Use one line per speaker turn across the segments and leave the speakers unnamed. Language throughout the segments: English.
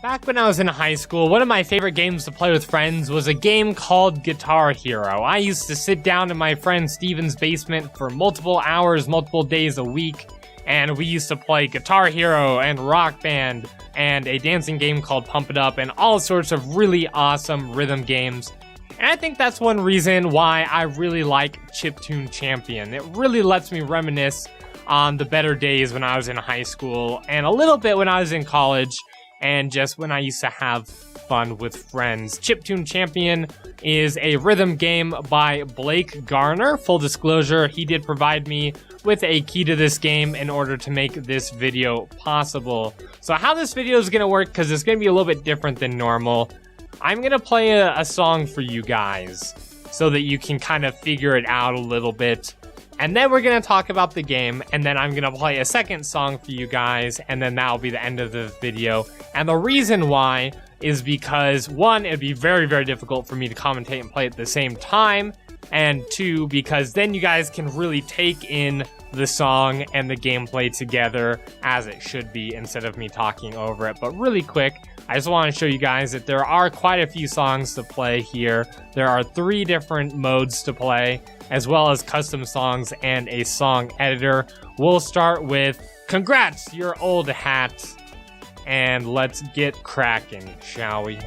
Back when I was in high school, one of my favorite games to play with friends was a game called Guitar Hero. I used to sit down in my friend Steven's basement for multiple hours, multiple days a week, and we used to play Guitar Hero and Rock Band and a dancing game called Pump It Up and all sorts of really awesome rhythm games. And I think that's one reason why I really like Chiptune Champion. It really lets me reminisce on the better days when I was in high school and a little bit when I was in college, and just when I used to have fun with friends. Chiptune Champion is a rhythm game by Blake Garner. Full disclosure, he did provide me with a key to this game in order to make this video possible. So how this video is going to work, because it's going to be a little bit different than normal, I'm going to play a song for you guys so that you can kind of figure it out a little bit. And then we're going to talk about the game, and then I'm going to play a second song for you guys, and then that'll be the end of the video. And the reason why is because, one, it'd be very, very difficult for me to commentate and play at the same time, and two, because then you guys can really take in the song and the gameplay together as it should be instead of me talking over it. But really quick, I just want to show you guys that there are quite a few songs to play here. There are 3 different modes to play, as well as custom songs and a song editor. We'll start with Congrats, Your Old Hat, and let's get cracking, shall we?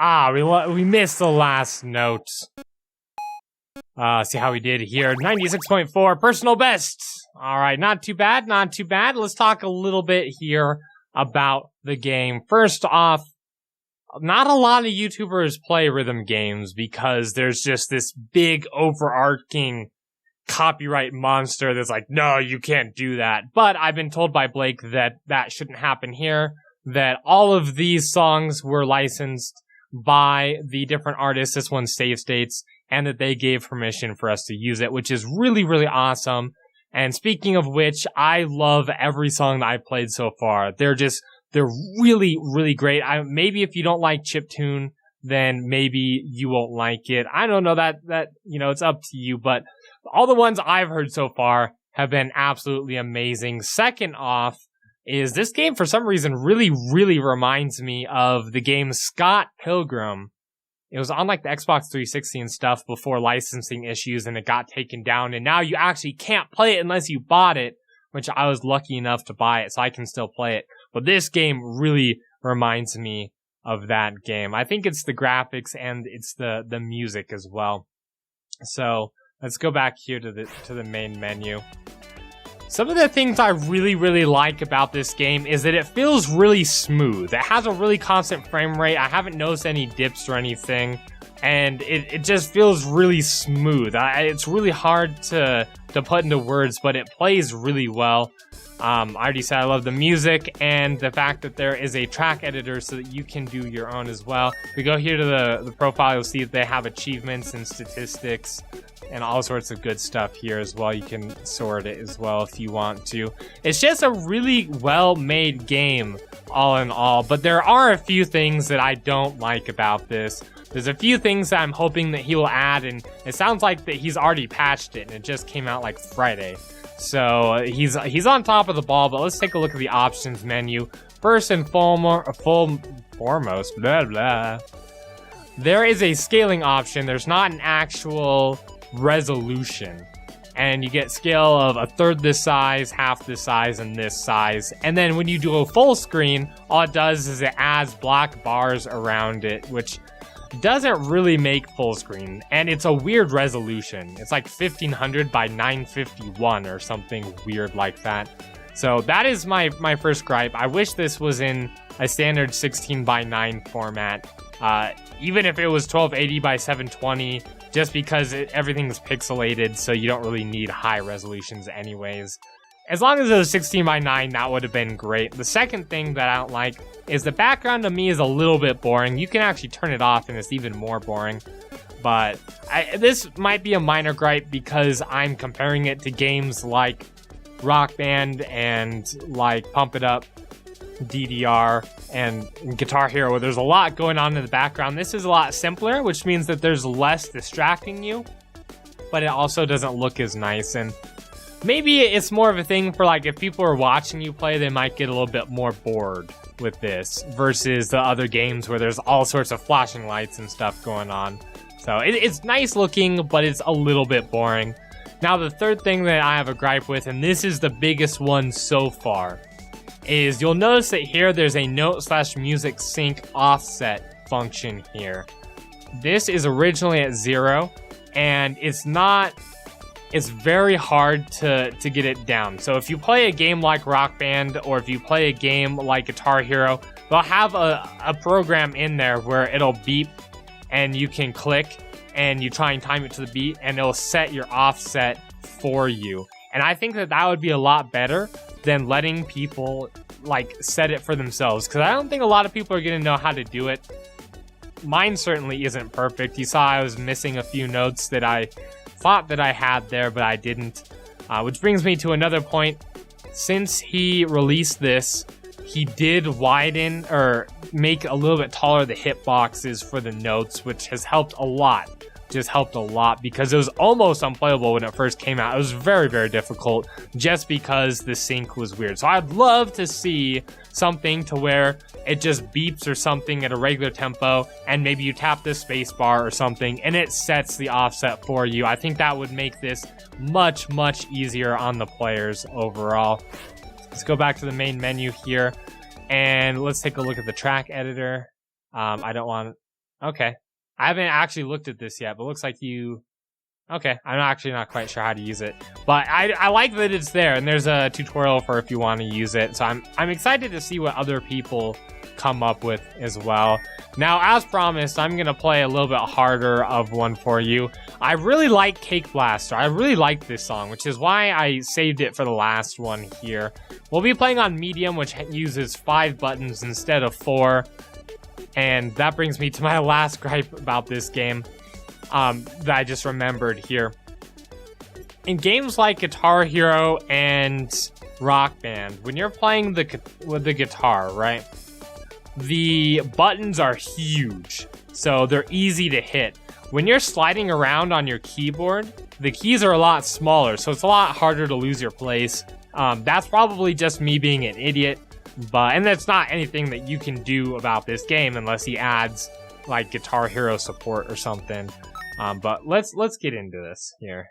Ah, we missed the last note. See how we did here. 96.4, personal best. All right, not too bad, not too bad. Let's talk a little bit here about the game. First off, not a lot of YouTubers play rhythm games because there's just this big overarching copyright monster that's like, no, you can't do that. But I've been told by Blake that that shouldn't happen here, that all of these songs were licensed by the different artists, this one Save States, and that they gave permission for us to use it, which is really, really awesome. And speaking of which, I love every song that I've played so far. They're really, really great. Maybe if you don't like Chiptune, then maybe you won't like it. I don't know, that it's up to you, but all the ones I've heard so far have been absolutely amazing. Second off, is this game for some reason really, really reminds me of the game Scott Pilgrim. It was on like the Xbox 360 and stuff before licensing issues, and it got taken down, and now you actually can't play it unless you bought it, which I was lucky enough to buy it, so I can still play it. But this game really reminds me of that game. I think it's the graphics and it's the music as well. So let's go back here to the main menu. Some of the things I really, really like about this game is that it feels really smooth. It has a really constant frame rate. I haven't noticed any dips or anything, and it just feels really smooth. It's really hard to put into words, but it plays really well. I already said I love the music and the fact that there is a track editor so that you can do your own as well. If we go here to the profile, you'll see that they have achievements and statistics and all sorts of good stuff here as well. You can sort it as well if you want to. It's just a really well-made game, all in all, but there are a few things that I don't like about this. There's a few things that I'm hoping that he will add, and it sounds like that he's already patched it, and it just came out like Friday. So he's on top of the ball, but let's take a look at the options menu. First and foremost, blah, blah. There is a scaling option. There's not an actual resolution. And you get scale of a third this size, half this size, and this size. And then when you do a full screen, all it does is it adds black bars around it, which doesn't really make full screen, and it's a weird resolution. It's like 1500 by 951 or something weird like that. So that is my first gripe. I wish this was in a standard 16 by 9 format, even if it was 1280 by 720, just because everything's pixelated, so you don't really need high resolutions anyways. As long as it was 16 by 9, that would have been great. The second thing that I don't like is the background to me is a little bit boring. You can actually turn it off and it's even more boring. But this might be a minor gripe because I'm comparing it to games like Rock Band and like Pump It Up, DDR, and Guitar Hero, where there's a lot going on in the background. This is a lot simpler, which means that there's less distracting you, but it also doesn't look as nice. And maybe it's more of a thing for like if people are watching you play, they might get a little bit more bored with this versus the other games where there's all sorts of flashing lights and stuff going on. So it's nice looking, but it's a little bit boring. Now the third thing that I have a gripe with, and this is the biggest one so far, is you'll notice that here there's a note/music sync offset function here. This is originally at 0, and it's very hard to get it down. So if you play a game like Rock Band, or if you play a game like Guitar Hero, they'll have a program in there where it'll beep and you can click and you try and time it to the beat and it'll set your offset for you. And I think that would be a lot better than letting people like set it for themselves, because I don't think a lot of people are going to know how to do it. Mine certainly isn't perfect. You saw I was missing a few notes that I thought that I had there, but I didn't. Which brings me to another point. Since he released this, he did widen or make a little bit taller the hitboxes for the notes, which has helped a lot. Just helped a lot because it was almost unplayable when it first came out. It was very, very difficult just because the sync was weird. So I'd love to see something to where it just beeps or something at a regular tempo, and maybe you tap the space bar or something and it sets the offset for you. I think that would make this much, much easier on the players overall. Let's go back to the main menu here and let's take a look at the track editor. I don't want Okay. I haven't actually looked at this yet, but looks like you... Okay, I'm actually not quite sure how to use it. But I like that it's there, and there's a tutorial for if you want to use it. So I'm excited to see what other people come up with as well. Now, as promised, I'm going to play a little bit harder of one for you. I really like Cake Blaster. I really like this song, which is why I saved it for the last one here. We'll be playing on medium, which uses 5 buttons instead of 4. And that brings me to my last gripe about this game. That I just remembered here. In games like Guitar Hero and Rock Band, when you're playing with the guitar, right, the buttons are huge, so they're easy to hit. When you're sliding around on your keyboard, the keys are a lot smaller, so it's a lot harder to lose your place. That's probably just me being an idiot, and that's not anything that you can do about this game unless he adds like Guitar Hero support or something. But let's get into this here.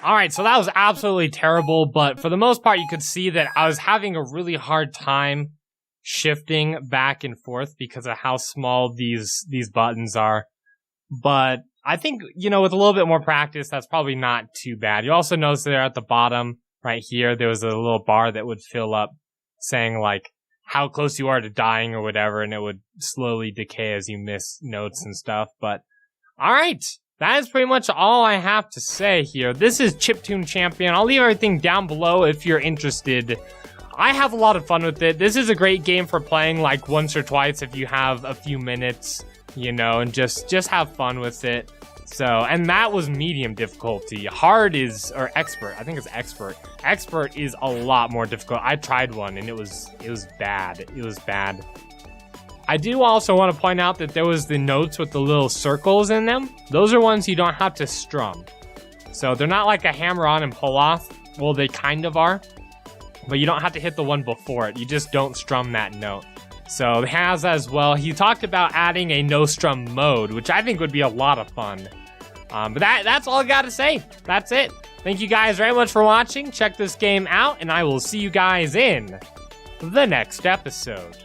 Alright, so that was absolutely terrible, but for the most part, you could see that I was having a really hard time shifting back and forth because of how small these buttons are. But I think, you know, with a little bit more practice, that's probably not too bad. You also notice there at the bottom, right here, there was a little bar that would fill up saying, like, how close you are to dying or whatever, and it would slowly decay as you miss notes and stuff. But, alright! That is pretty much all I have to say here. This is Chiptune Champion. I'll leave everything down below if you're interested. I have a lot of fun with it. This is a great game for playing like once or twice if you have a few minutes, you know, and just have fun with it. So, and that was medium difficulty. Hard is, or expert, I think it's expert. Expert is a lot more difficult. I tried one and it was bad. It was bad. I do also want to point out that there was the notes with the little circles in them. Those are ones you don't have to strum. So they're not like a hammer on and pull off. Well, they kind of are, but you don't have to hit the one before it. You just don't strum that note. So it has as well. He talked about adding a no strum mode, which I think would be a lot of fun. But that's all I got to say. That's it. Thank you guys very much for watching. Check this game out, and I will see you guys in the next episode.